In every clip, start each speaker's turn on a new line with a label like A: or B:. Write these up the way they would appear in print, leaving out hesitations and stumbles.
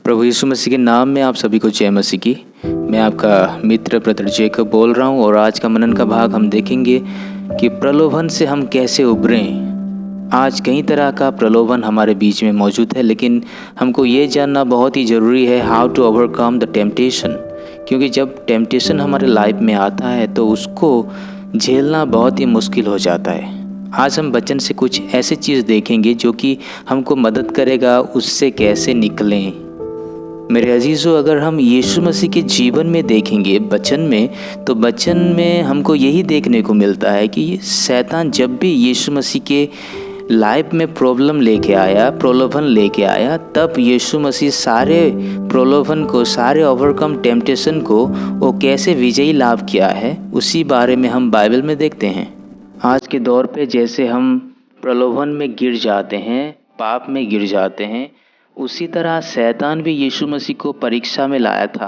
A: प्रभु यीशु मसीह के नाम में आप सभी को जय मसीह की। मैं आपका मित्र ब्रदर जेकब बोल रहा हूँ और आज का मनन का भाग हम देखेंगे कि प्रलोभन से हम कैसे उबरें। आज कई तरह का प्रलोभन हमारे बीच में मौजूद है, लेकिन हमको ये जानना बहुत ही ज़रूरी है how to overcome the temptation. क्योंकि जब टेम्पटेशन हमारे लाइफ में आता है तो उसको झेलना बहुत ही मुश्किल हो जाता है। आज हम वचन से कुछ ऐसी चीज़ देखेंगे जो कि हमको मदद करेगा उससे कैसे निकलें। मेरे अजीज़ों, अगर हम यीशु मसीह के जीवन में देखेंगे वचन में, तो वचन में हमको यही देखने को मिलता है कि शैतान जब भी यीशु मसीह के लाइफ में प्रलोभन लेके आया, तब यीशु मसीह सारे प्रलोभन को, सारे ओवरकम टेम्पटेशन को वो कैसे विजयी लाभ किया है, उसी बारे में हम बाइबल में देखते हैं। आज के दौर पे जैसे हम प्रलोभन में गिर जाते हैं, पाप में गिर जाते हैं, उसी तरह शैतान भी यीशु मसीह को परीक्षा में लाया था।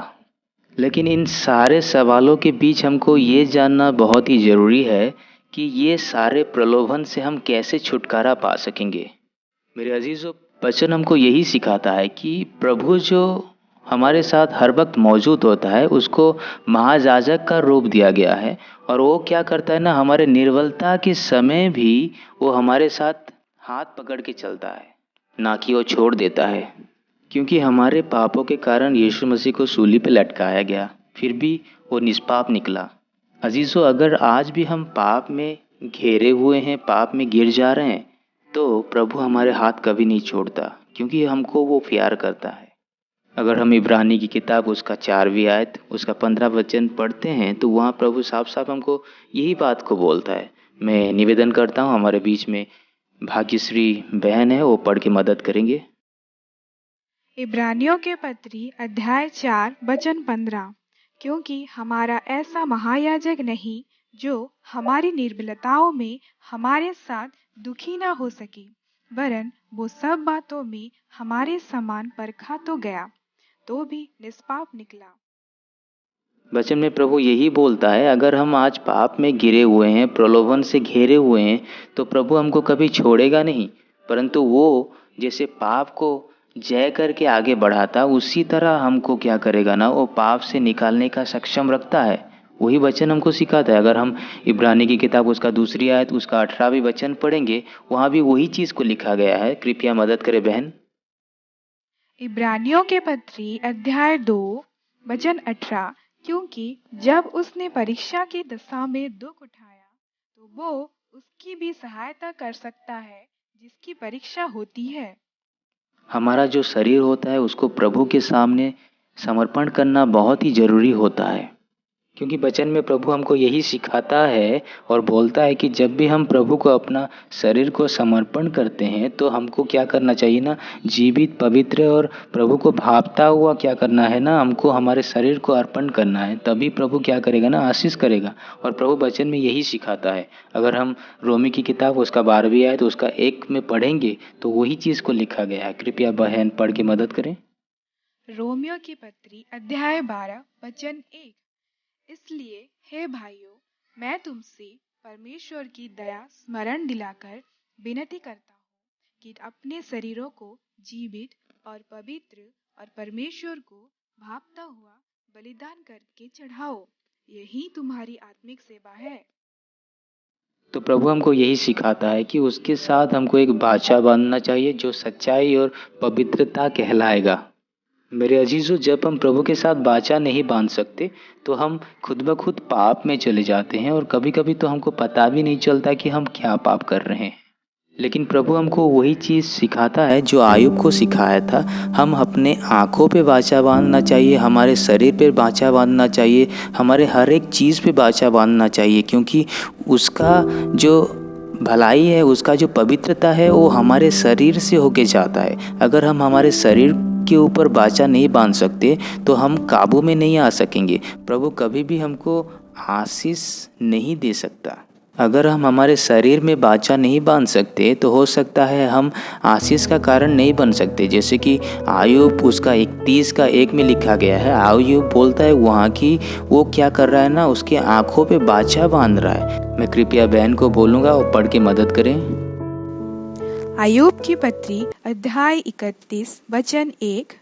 A: लेकिन इन सारे सवालों के बीच हमको ये जानना बहुत ही ज़रूरी है कि ये सारे प्रलोभन से हम कैसे छुटकारा पा सकेंगे। मेरे अजीज़ों, वचन हमको यही सिखाता है कि प्रभु जो हमारे साथ हर वक्त मौजूद होता है, उसको महायाजक का रूप दिया गया है, और वो क्या करता है ना, हमारे निर्बलता के समय भी वो हमारे साथ हाथ पकड़ के चलता है, ना कि वो छोड़ देता है। क्योंकि हमारे पापों के कारण यीशु मसीह को सूली पे लटकाया गया, फिर भी वो निष्पाप निकला। अजीज़ों, अगर आज भी हम पाप में घेरे हुए हैं, पाप में गिर जा रहे हैं, तो प्रभु हमारे हाथ कभी नहीं छोड़ता, क्योंकि हमको वो प्यार करता है। अगर हम इब्रानी की किताब उसका 4वीं आयत उसका 15 वचन पढ़ते हैं, तो वहाँ प्रभु साफ साफ हमको यही बात को बोलता है। मैं निवेदन करता हूँ, हमारे बीच में भाग्यश्री बहन है, वो पढ़ के मदद करेंगे।
B: इब्रानियों के पत्री अध्याय 4 वचन 15। क्योंकि हमारा ऐसा महायाजक नहीं जो हमारी निर्बलताओं में हमारे साथ दुखी ना हो सके, वरन वो सब बातों में हमारे समान परखा तो गया, तो भी निष्पाप निकला।
A: वचन में प्रभु यही बोलता है, अगर हम आज पाप में गिरे हुए हैं, प्रलोभन से घेरे हुए हैं, तो प्रभु हमको कभी छोड़ेगा नहीं। परंतु वो जैसे पाप को जय करके आगे बढ़ाता, उसी तरह हमको क्या करेगा ना, वो पाप से निकालने का सक्षम रखता है। वही वचन हमको सिखाता है। अगर हम इब्रानी की किताब उसका 2री आयत उसका 18वीं वचन पढ़ेंगे, वहाँ भी वही चीज़ को लिखा गया है। कृपया मदद करें बहन।
B: इब्रानियों के पत्री अध्याय 2 वचन 18। क्योंकि जब उसने परीक्षा की दशा में दुख उठाया, तो वो उसकी भी सहायता कर सकता है जिसकी परीक्षा होती है।
A: हमारा जो शरीर होता है उसको प्रभु के सामने समर्पण करना बहुत ही ज़रूरी होता है, क्योंकि वचन में प्रभु हमको यही सिखाता है और बोलता है कि जब भी हम प्रभु को अपना शरीर को समर्पण करते हैं, तो हमको क्या करना चाहिए ना, जीवित, पवित्र और प्रभु को भावता हुआ क्या करना है ना, हमको हमारे शरीर को अर्पण करना है। तभी प्रभु क्या करेगा ना, आशीष करेगा। और प्रभु वचन में यही सिखाता है। अगर हम रोमी की किताब उसका 12वीं आयत उसका 1 में पढ़ेंगे, तो वही चीज़ को लिखा गया है। कृपया बहन पढ़ के मदद करें।
B: रोमियो की पत्री अध्याय 12 वचन 1। इसलिए हे भाइयों, मैं तुमसे परमेश्वर की दया स्मरण दिलाकर विनती करता हूँ कि अपने शरीरों को जीवित और पवित्र और परमेश्वर को भावता हुआ बलिदान करके चढ़ाओ, यही तुम्हारी आत्मिक सेवा है।
A: तो प्रभु हमको यही सिखाता है कि उसके साथ हमको एक बाचा बांधना चाहिए जो सच्चाई और पवित्रता कहलाएगा। मेरे अजीज़ों, जब हम प्रभु के साथ बाचा नहीं बांध सकते, तो हम खुद ब खुद पाप में चले जाते हैं, और कभी कभी तो हमको पता भी नहीं चलता कि हम क्या पाप कर रहे हैं। लेकिन प्रभु हमको वही चीज़ सिखाता है जो आयुब को सिखाया था। हम अपने आँखों पे बाचा बांधना चाहिए, हमारे शरीर पे बाचा बांधना चाहिए, हमारे हर एक चीज़ पे बाचा बांधना चाहिए, क्योंकि उसका जो भलाई है, उसका जो पवित्रता है, वो हमारे शरीर से होके जाता है। अगर हम हमारे शरीर के ऊपर बाचा नहीं बांध सकते, तो हम काबू में नहीं आ सकेंगे। प्रभु कभी भी हमको आशीष नहीं दे सकता। अगर हम हमारे शरीर में बाचा नहीं बांध सकते, तो हो सकता है हम आशीष का कारण नहीं बन सकते। जैसे कि आयुब उसका 31 का 1 में लिखा गया है। आयुब बोलता है वहाँ की वो क्या कर रहा है ना, उसके आँखों पे बाचा बांध रहा है। मैं कृपया बहन को बोलूँगा वो पढ़ के मदद करें।
B: आयुब की पत्री अध्याय 31 वचन 1।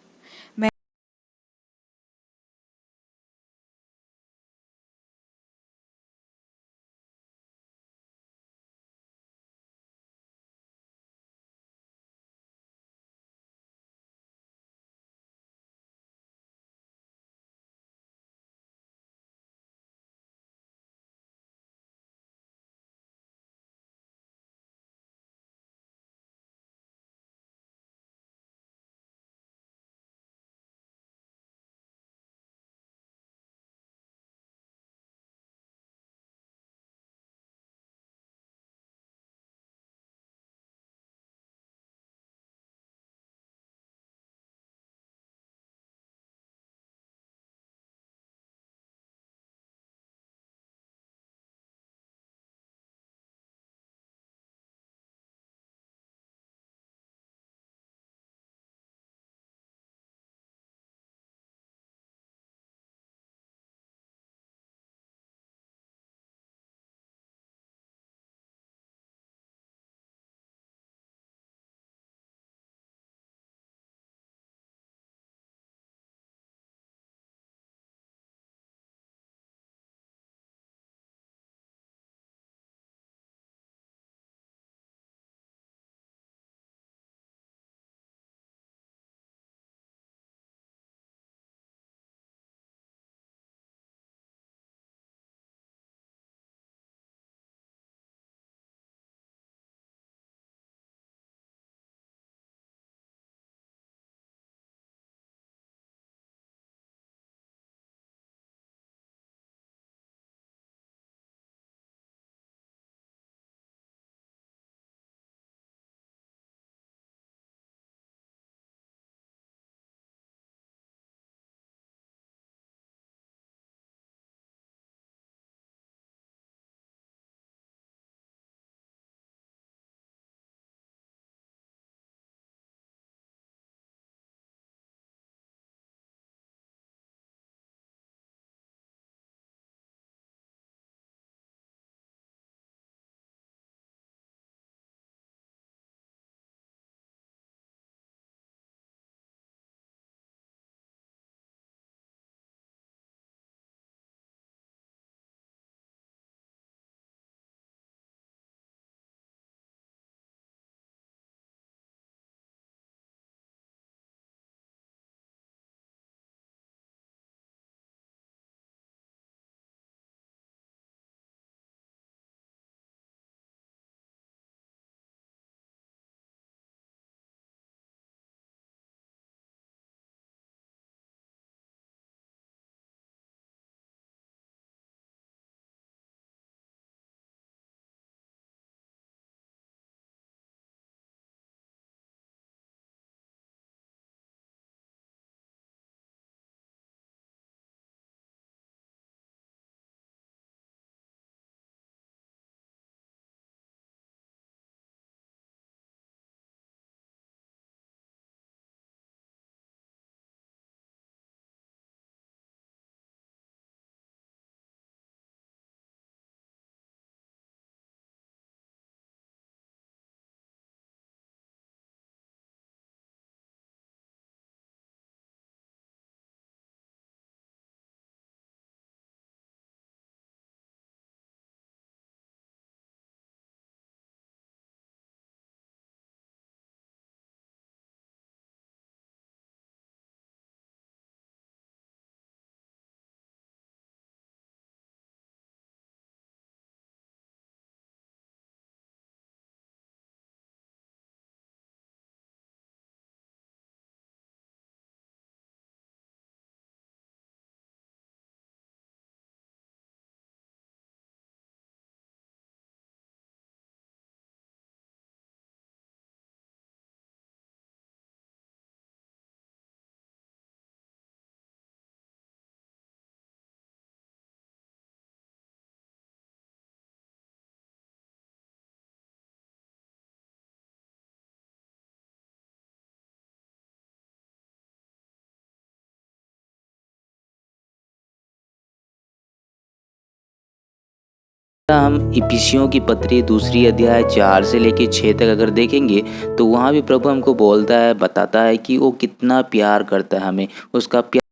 A: हम इफिसियों की पत्री दूसरी अध्याय 4 से लेके 6 तक अगर देखेंगे तो वहाँ भी प्रभु हमको बोलता है, बताता है कि वो कितना प्यार करता है हमें, उसका प्यार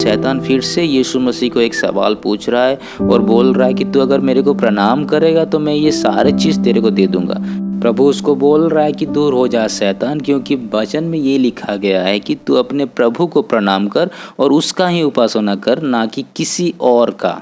A: शैतान फिर से यीशु मसीह को एक सवाल पूछ रहा है और बोल रहा है कि तू अगर मेरे को प्रणाम करेगा तो मैं ये सारे चीज़ तेरे को दे दूंगा। प्रभु उसको बोल रहा है कि दूर हो जा शैतान, क्योंकि वचन में ये लिखा गया है कि तू अपने प्रभु को प्रणाम कर और उसका ही उपासना कर, ना कि किसी और का।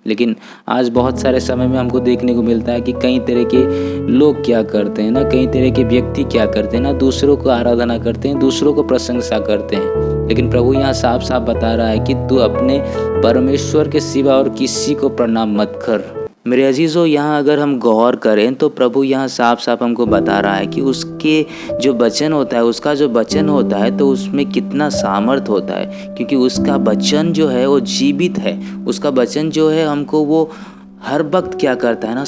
A: लेकिन आज बहुत सारे समय में हमको देखने को मिलता है कि कई तरह के लोग क्या करते हैं ना, कई तरह के व्यक्ति क्या करते हैं ना, दूसरों को आराधना करते हैं, दूसरों को प्रशंसा करते हैं। लेकिन प्रभु यहाँ साफ साफ बता रहा है कि तू अपने परमेश्वर के सिवा और किसी को प्रणाम मत कर। मेरे अजीज़ों, यहाँ अगर हम गौर करें तो प्रभु यहाँ साफ साफ हमको बता रहा है कि उसके जो वचन होता है, उसका जो वचन होता है तो उसमें कितना सामर्थ होता है, क्योंकि उसका वचन जो है वो जीवित है। उसका वचन जो है हमको वो हर वक्त क्या करता है ना,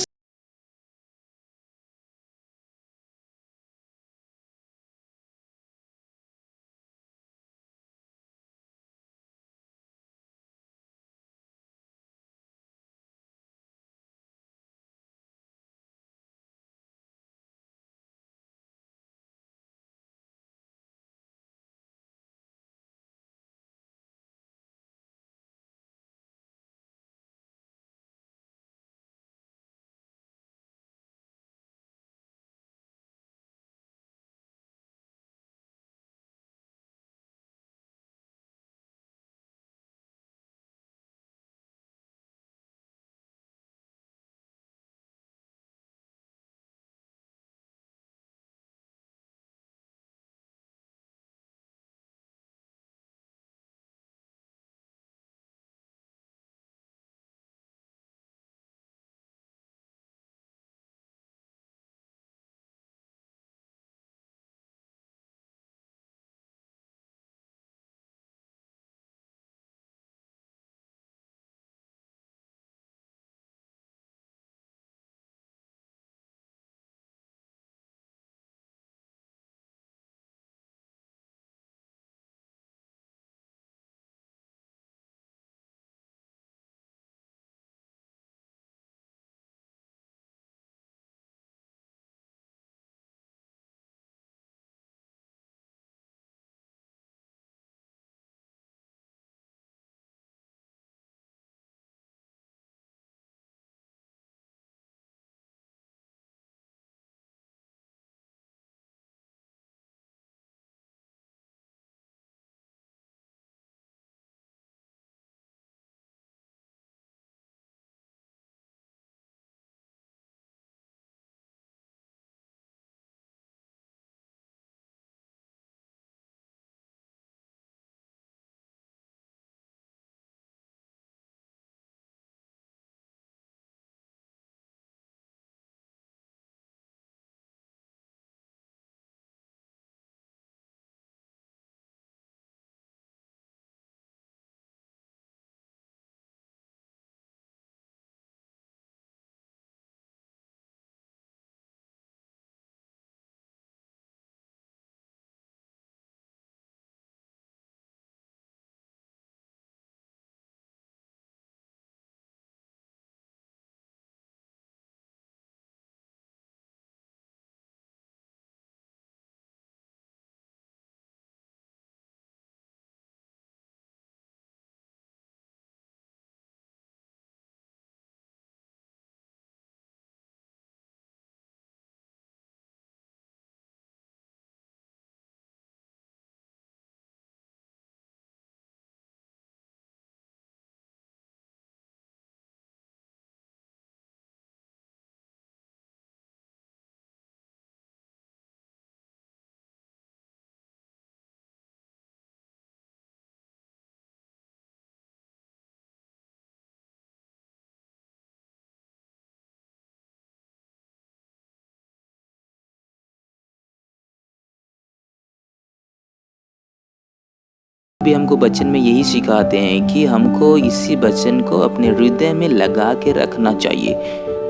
A: भी हमको वचन में यही सिखाते हैं कि हमको इसी वचन को अपने हृदय में लगा के रखना चाहिए,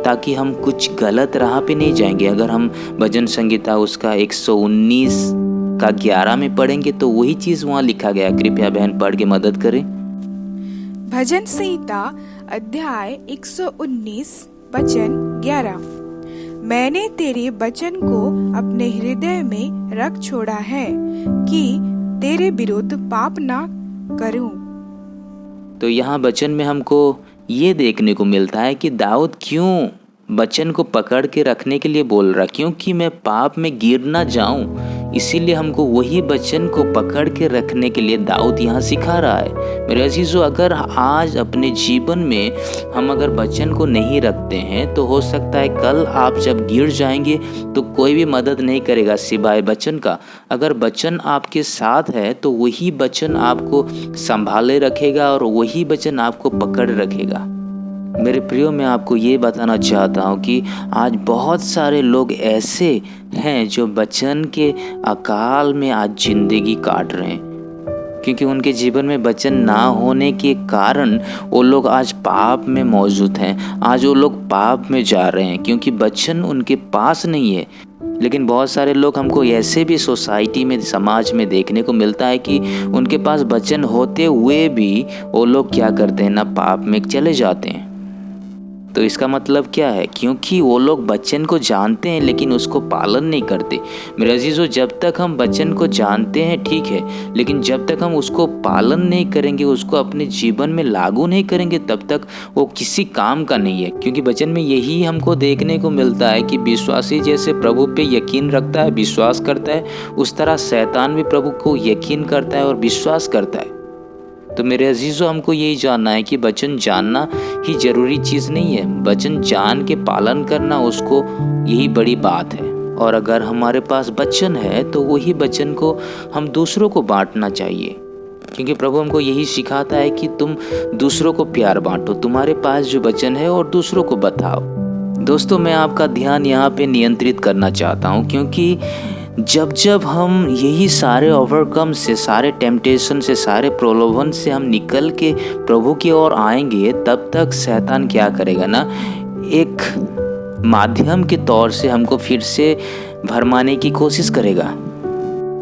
A: ताकि हम कुछ गलत राह पे नहीं जाएंगे। अगर हम भजन संहिता उसका 119 का 11 में पढ़ेंगे तो वही चीज़ वहाँ लिखा गया। कृपया बहन पढ़ के मदद करें।
B: भजन संहिता अध्याय 119 वचन 11। मैंने तेरे वचन को अपने हृदय में रख छोड़ा है कि तेरे विरुद्ध पाप ना करूं।
A: तो यहाँ वचन में हमको ये देखने को मिलता है कि दाऊद क्यों वचन को पकड़ के रखने के लिए बोल रहा, क्योंकि मैं पाप में गिर ना जाऊं। इसीलिए हमको वही वचन को पकड़ के रखने के लिए दाऊद यहाँ सिखा रहा है। मेरे अजीजों, अगर आज अपने जीवन में हम अगर वचन को नहीं रखते हैं तो हो सकता है कल आप जब गिर जाएंगे तो कोई भी मदद नहीं करेगा सिवाय वचन का। अगर वचन आपके साथ है तो वही वचन आपको संभाले रखेगा और वही वचन आपको पकड़ रखेगा। मेरे प्रियो, मैं आपको ये बताना चाहता हूँ कि आज बहुत सारे लोग ऐसे हैं जो वचन के अकाल में आज जिंदगी काट रहे हैं, क्योंकि उनके जीवन में वचन ना होने के कारण वो लोग आज पाप में मौजूद हैं। आज वो लोग पाप में जा रहे हैं क्योंकि वचन उनके पास नहीं है। लेकिन बहुत सारे लोग हमको ऐसे भी सोसाइटी में, समाज में देखने को मिलता है कि उनके पास वचन होते हुए भी वो लोग क्या करते हैं ना, पाप में चले जाते हैं। तो इसका मतलब क्या है? क्योंकि वो लोग वचन को जानते हैं लेकिन उसको पालन नहीं करते। मेरे अजीजों, जब तक हम वचन को जानते हैं ठीक है, लेकिन जब तक हम उसको पालन नहीं करेंगे, उसको अपने जीवन में लागू नहीं करेंगे, तब तक वो किसी काम का नहीं है। क्योंकि वचन में यही हमको देखने को मिलता है कि विश्वासी जैसे प्रभु पे यकीन रखता है, विश्वास करता है, उस तरह शैतान भी प्रभु को यकीन करता है और विश्वास करता है। तो मेरे अजीजों, हमको यही जानना है कि वचन जानना ही जरूरी चीज़ नहीं है, वचन जान के पालन करना उसको यही बड़ी बात है। और अगर हमारे पास वचन है तो वही वचन को हम दूसरों को बांटना चाहिए, क्योंकि प्रभु हमको यही सिखाता है कि तुम दूसरों को प्यार बांटो, तुम्हारे पास जो वचन है और दूसरों को बताओ। दोस्तों, मैं आपका ध्यान यहाँ पे नियंत्रित करना चाहता हूँ, क्योंकि जब हम यही सारे ओवरकम से, सारे टेम्पटेशन से, सारे प्रलोभन से हम निकल के प्रभु की ओर आएंगे, तब तक शैतान क्या करेगा ना, एक माध्यम के तौर से हमको फिर से भरमाने की कोशिश करेगा।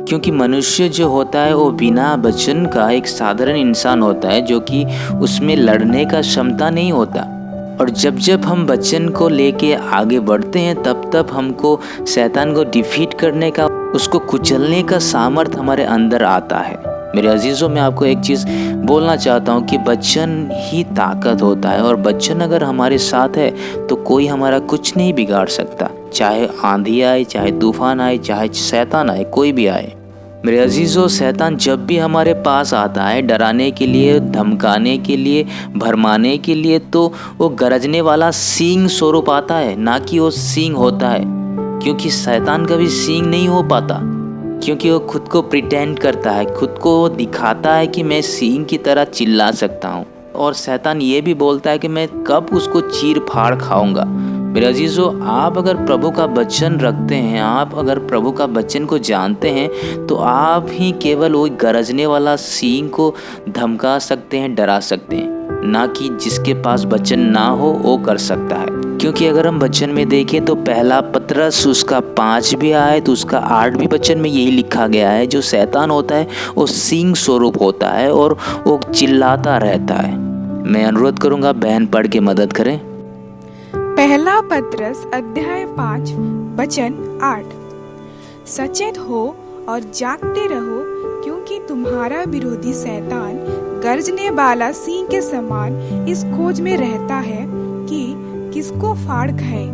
A: क्योंकि मनुष्य जो होता है वो बिना वचन का एक साधारण इंसान होता है, जो कि उसमें लड़ने का क्षमता नहीं होता। और जब हम वचन को लेके आगे बढ़ते हैं, तब हमको शैतान को डिफीट करने का, उसको कुचलने का सामर्थ हमारे अंदर आता है। मेरे अजीजों, मैं आपको एक चीज़ बोलना चाहता हूँ कि वचन ही ताकत होता है, और वचन अगर हमारे साथ है तो कोई हमारा कुछ नहीं बिगाड़ सकता। चाहे आंधी आए, चाहे तूफान आए, चाहे शैतान आए, कोई भी आए। मेरे अजीजों, शैतान जब भी हमारे पास आता है डराने के लिए, धमकाने के लिए, भरमाने के लिए, तो वो गरजने वाला सींग स्वरूप आता है, ना कि वो सींग होता है। क्योंकि शैतान कभी सींग नहीं हो पाता, क्योंकि वो खुद को प्रिटेंड करता है, खुद को दिखाता है कि मैं सींग की तरह चिल्ला सकता हूँ। और शैतान ये भी बोलता है कि मैं कब उसको चीर फाड़ खाऊंगा। मेरे अजीजों, आप अगर प्रभु का वचन रखते हैं, आप अगर प्रभु का वचन को जानते हैं, तो आप ही केवल वो गरजने वाला सींग को धमका सकते हैं, डरा सकते हैं, ना कि जिसके पास वचन ना हो वो कर सकता है। क्योंकि अगर हम वचन में देखें तो पहला पतरस उसका 5 भी आए तो उसका 8 भी वचन में यही लिखा गया है, जो शैतान होता है वो सींग स्वरूप होता है और वो चिल्लाता रहता है। मैं अनुरोध करूंगा बहन पढ़ के मदद करें।
B: पहला पतरस अध्याय 5 वचन 8। सचेत हो और जागते रहो, क्योंकि तुम्हारा विरोधी शैतान गर्जने वाला सिंह के समान इस खोज में रहता है कि किसको फाड़ खाए।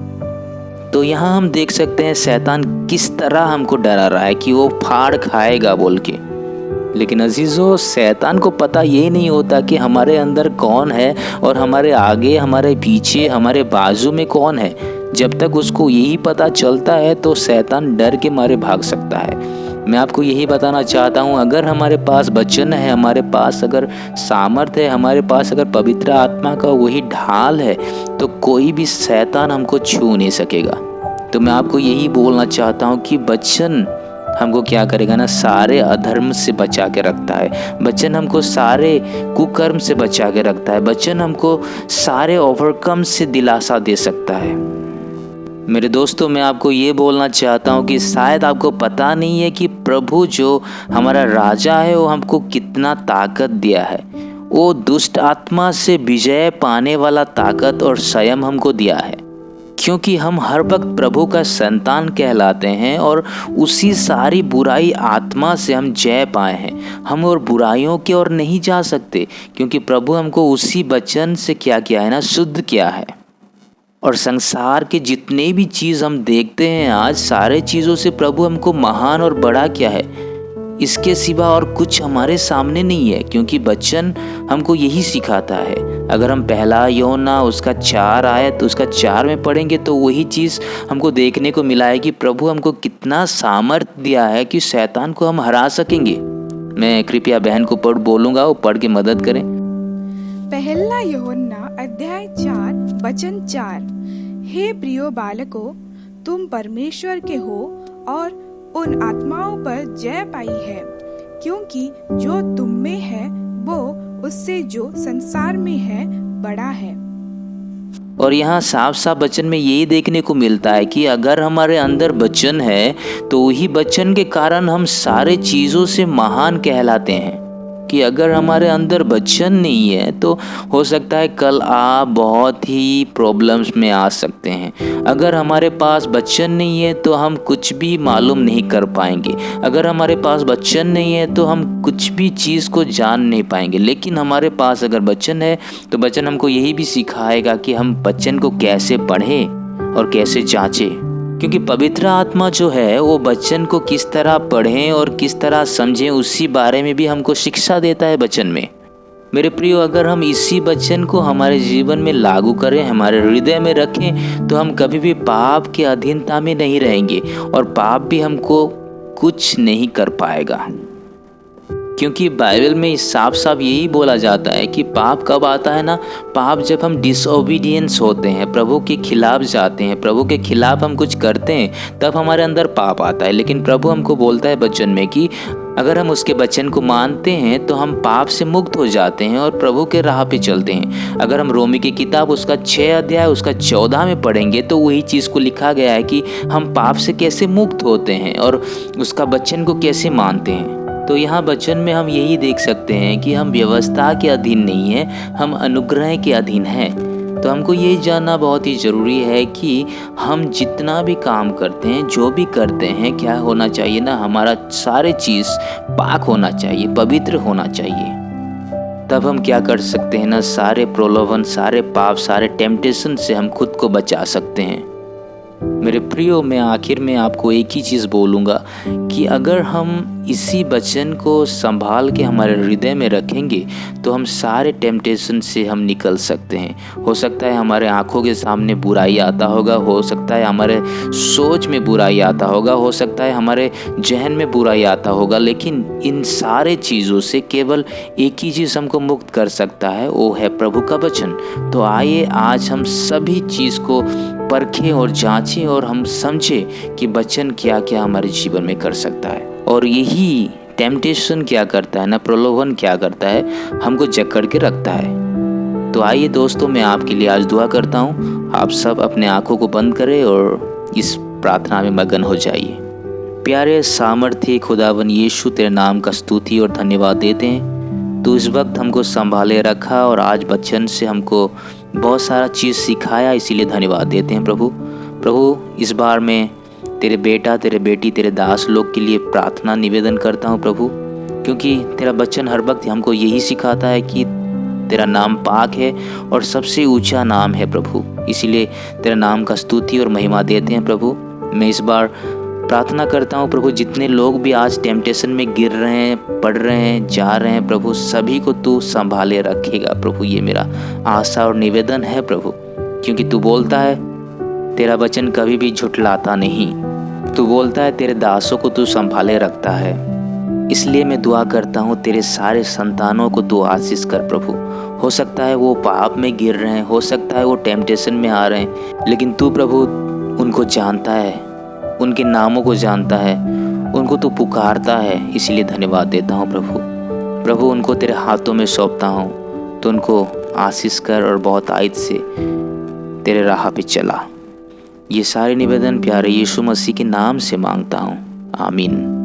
A: तो यहाँ हम देख सकते हैं शैतान किस तरह हमको डरा रहा है कि वो फाड़ खाएगा बोल के। लेकिन अजीजों, शैतान को पता ये नहीं होता कि हमारे अंदर कौन है और हमारे आगे, हमारे पीछे, हमारे बाजू में कौन है। जब तक उसको यही पता चलता है तो शैतान डर के मारे भाग सकता है। मैं आपको यही बताना चाहता हूँ, अगर हमारे पास वचन है, हमारे पास अगर सामर्थ है, हमारे पास अगर पवित्र आत्मा का वही ढाल है, तो कोई भी शैतान हमको छू नहीं सकेगा। तो मैं आपको यही बोलना चाहता हूँ कि वचन हमको क्या करेगा ना, सारे अधर्म से बचा के रखता है। वचन हमको सारे कुकर्म से बचा के रखता है। वचन हमको सारे ओवरकम से दिलासा दे सकता है। मेरे दोस्तों, मैं आपको ये बोलना चाहता हूँ कि शायद आपको पता नहीं है कि प्रभु जो हमारा राजा है वो हमको कितना ताकत दिया है। वो दुष्ट आत्मा से विजय पाने वाला ताकत और संयम हमको दिया है, क्योंकि हम हर वक्त प्रभु का संतान कहलाते हैं और उसी सारी बुराई आत्मा से हम जय पाए हैं। हम और बुराइयों की ओर नहीं जा सकते, क्योंकि प्रभु हमको उसी वचन से क्या किया है ना, शुद्ध किया है। और संसार के जितने भी चीज़ हम देखते हैं आज, सारे चीज़ों से प्रभु हमको महान और बड़ा किया है। इसके सिवा और कुछ हमारे सामने नहीं है, क्योंकि वचन हमको यही सिखाता है। अगर हम पहला यूहन्ना उसका 4 आयत उसका 4 में पढ़ेंगे तो वही चीज़ हमको देखने को मिला है कि प्रभु हमको कितना सामर्थ दिया है कि शैतान को हम हरा सकेंगे। मैं कृपया बहन को बोलूँगा, वो पढ़ के मदद करें।
B: पहला यूहन्ना अध्याय 4 वचन 4। हे प्रियो बालकों, तुम परमेश्वर के हो और उन आत्माओं पर जय पाई है, क्योंकि जो तुम में है वो उससे जो संसार में है बड़ा है।
A: और यहाँ साफ साफ वचन में यही देखने को मिलता है कि अगर हमारे अंदर वचन है तो वही वचन के कारण हम सारे चीज़ों से महान कहलाते हैं। कि अगर हमारे अंदर वचन नहीं है तो हो सकता है कल आप बहुत ही प्रॉब्लम्स में आ सकते हैं। अगर हमारे पास वचन नहीं है तो हम कुछ भी मालूम नहीं कर पाएंगे। अगर हमारे पास वचन नहीं है तो हम कुछ भी चीज़ को जान नहीं पाएंगे। लेकिन हमारे पास अगर वचन है तो वचन हमको यही भी सिखाएगा कि हम वचन को कैसे पढ़ें और कैसे जांचें। क्योंकि पवित्र आत्मा जो है वो वचन को किस तरह पढ़ें और किस तरह समझें उसी बारे में भी हमको शिक्षा देता है वचन में। मेरे प्रियो, अगर हम इसी वचन को हमारे जीवन में लागू करें, हमारे हृदय में रखें, तो हम कभी भी पाप की अधीनता में नहीं रहेंगे और पाप भी हमको कुछ नहीं कर पाएगा। क्योंकि बाइबल में साफ साफ यही बोला जाता है कि पाप कब आता है ना, पाप जब हम डिसओबीडियंस होते हैं, प्रभु के खिलाफ जाते हैं, प्रभु के खिलाफ हम कुछ करते हैं, तब हमारे अंदर पाप आता है। लेकिन प्रभु हमको बोलता है वचन में कि अगर हम उसके वचन को मानते हैं तो हम पाप से मुक्त हो जाते हैं और प्रभु के राह पे चलते हैं। अगर हम रोमी की किताब उसका 6 अध्याय उसका 14 में पढ़ेंगे तो वही चीज़ को लिखा गया है कि हम पाप से कैसे मुक्त होते हैं और उसका वचन को कैसे मानते हैं। तो यहाँ वचन में हम यही देख सकते हैं कि हम व्यवस्था के अधीन नहीं हैं, हम अनुग्रह के अधीन हैं। तो हमको ये जानना बहुत ही ज़रूरी है कि हम जितना भी काम करते हैं, जो भी करते हैं, क्या होना चाहिए ना, हमारा सारे चीज़ पाक होना चाहिए, पवित्र होना चाहिए। तब हम क्या कर सकते हैं ना, सारे प्रलोभन, सारे पाप, सारे टेम्पटेशन से हम खुद को बचा सकते हैं। मेरे प्रियो, मैं आखिर में आपको एक ही चीज़ बोलूँगा कि अगर हम इसी वचन को संभाल के हमारे हृदय में रखेंगे तो हम सारे टेम्पटेशन से हम निकल सकते हैं। हो सकता है हमारे आँखों के सामने बुराई आता होगा, हो सकता है हमारे सोच में बुराई आता होगा, हो सकता है हमारे जहन में बुराई आता होगा, लेकिन इन सारे चीज़ों से केवल एक ही चीज़ हमको मुक्त कर सकता है, वो है प्रभु का वचन। तो आइए आज हम सभी चीज़ को परखें और जांचें और हम समझें कि वचन क्या क्या हमारे जीवन में कर सकता है। और यही टेम्पटेशन क्या करता है ना, प्रलोभन क्या करता है, हमको जकड़ के रखता है। तो आइए दोस्तों, मैं आपके लिए आज दुआ करता हूँ। आप सब अपने आँखों को बंद करें और इस प्रार्थना में मगन हो जाइए। प्यारे सामर्थ्य खुदावन यीशु, तेरे नाम का स्तुति और धन्यवाद देते हैं। तू इस वक्त हमको संभाले रखा और आज वचन से हमको बहुत सारा चीज़ सिखाया, इसीलिए धन्यवाद देते हैं प्रभु। इस बार मैं तेरे बेटा, तेरे बेटी, तेरे दास लोग के लिए प्रार्थना निवेदन करता हूँ प्रभु, क्योंकि तेरा वचन हर वक्त हमको यही सिखाता है कि तेरा नाम पाक है और सबसे ऊंचा नाम है प्रभु। इसीलिए तेरा नाम का स्तुति और महिमा देते हैं प्रभु। मैं इस बार प्रार्थना करता हूँ प्रभु, जितने लोग भी आज टेम्पटेशन में गिर रहे हैं, पढ़ रहे हैं, जा रहे हैं प्रभु, सभी को तू संभाले रखेगा प्रभु। ये मेरा आशा और निवेदन है प्रभु, क्योंकि तू बोलता है तेरा वचन कभी भी झुठलाता नहीं। तू बोलता है तेरे दासों को तू संभाले रखता है। इसलिए मैं दुआ करता हूँ तेरे सारे संतानों को तू आशीष कर प्रभु। हो सकता है वो पाप में गिर रहे हैं, हो सकता है वो टेम्पटेशन में आ रहे हैं, लेकिन तू प्रभु उनको जानता है, उनके नामों को जानता है, उनको तू पुकारता है। इसलिए धन्यवाद देता हूँ प्रभु। उनको तेरे हाथों में सौंपता हूँ, तो उनको आशीष कर और बहुत आयत से तेरे राह पे चला। ये सारे निवेदन प्यारे यीशु मसीह के नाम से मांगता हूँ, आमीन।